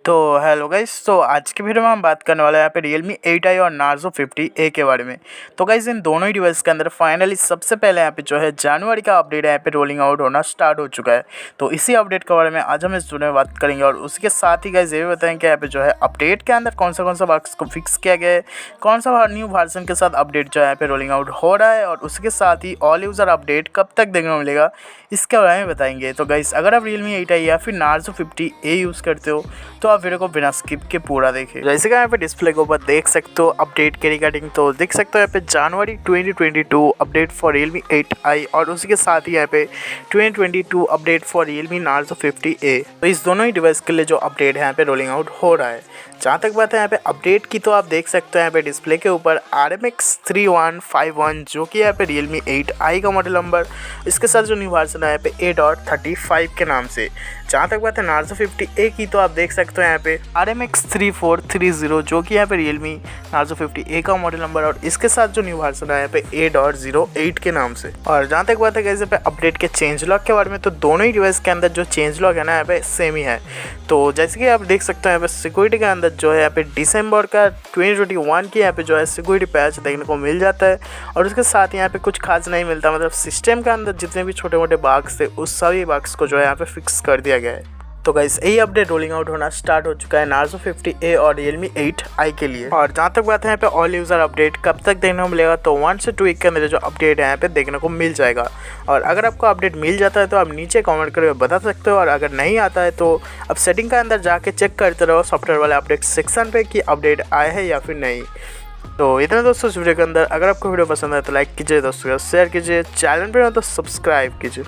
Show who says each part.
Speaker 1: तो hello guys, तो आज की वीडियो में हम बात करने वाले हैं यहाँ पे Realme 8i और Narzo 50A के बारे में। तो गाइस इन दोनों ही डिवाइस के अंदर फाइनली सबसे पहले यहाँ पे जो है जनवरी का अपडेट यहाँ पे रोलिंग आउट होना स्टार्ट हो चुका है। तो इसी अपडेट के बारे में आज हम इस वीडियो में बात करेंगे और उसके साथ ही गाइस ये भी बताएंगे यहाँ पे जो है अपडेट के अंदर कौन सा बग्स को फिक्स किया गया है, कौन सा न्यू वर्जन के साथ अपडेट जो है यहाँ पे रोलिंग आउट हो रहा है और उसके साथ ही ऑल यूज़र अपडेट कब तक देखने को मिलेगा इसके बारे में बताएंगे। तो गाइस अगर आप Realme 8i या फिर Narzo 50A यूज़ करते हो तो आप वीडियो को बिना स्किप के पूरा देखें। जैसे कि यहाँ पे डिस्प्ले के ऊपर देख सकते हो अपडेट के रिगार्डिंग, तो देख सकते हो यहाँ पे जनवरी 2022 अपडेट फॉर Realme 8i और उसी के साथ ही यहाँ पे 2022 update for Realme Narzo 50A। तो इस दोनों ही डिवाइस के लिए जो अपडेट है यहाँ पे रोलिंग आउट हो रहा है। जहाँ तक बात है यहाँ पे अपडेट की, तो आप देख सकते हो यहाँ पे डिस्प्ले के ऊपर RMX 3151 जो कि यहाँ पे Realme 8i का मॉडल नंबर, इसके साथ जो न्यू वर्जन है यहाँ पे 8.35 के नाम से। जहाँ तक बात है Narzo 50A की, तो आप देख सकते हो यहाँ पे RMX 3430 जो कि यहाँ पे Realme Narzo 50A का मॉडल नंबर और इसके साथ जो न्यू वर्जन है यहाँ पे 8.08 के नाम से। और जहाँ तक बात है गाइस यहाँ पे अपडेट के चेंज लॉक के बारे में, तो दोनों ही डिवाइस के अंदर जो चेंज लॉक है ना यहाँ पे सेम ही है। तो जैसे कि आप देख सकते हो यहाँ पे सिक्योरिटी के अंदर जो है यहाँ पे दिसंबर का 2021 की यहाँ पे जो है सिक्योरिटी पैच देखने को मिल जाता है और उसके साथ यहाँ पे कुछ खास नहीं मिलता, मतलब सिस्टम के अंदर जितने भी छोटे मोटे बग्स थे उस सभी बग्स को जो है यहाँ पे फिक्स कर दिया गया है। तो गाइस यही अपडेट रोलिंग आउट होना स्टार्ट हो चुका है Narzo 50A और Realme 8i के लिए। और जहाँ तक बात है यहाँ पे ऑल यूज़र अपडेट कब तक देखने को मिलेगा, तो 1 से 2 वीक के अंदर जो अपडेट है यहाँ पे देखने को मिल जाएगा। और अगर आपको अपडेट मिल जाता है तो आप नीचे कमेंट करके बता सकते हो, और अगर नहीं आता है तो आप सेटिंग के अंदर जाके चेक करते रहो सॉफ्टवेयर वाले अपडेट सेक्शन पे कि अपडेट आए हैं या फिर नहीं। तो इतना दोस्तों इस वीडियो के अंदर, अगर आपको वीडियो पसंद है तो लाइक कीजिए, दोस्तों शेयर कीजिए, चैनल पर हो तो सब्सक्राइब कीजिए।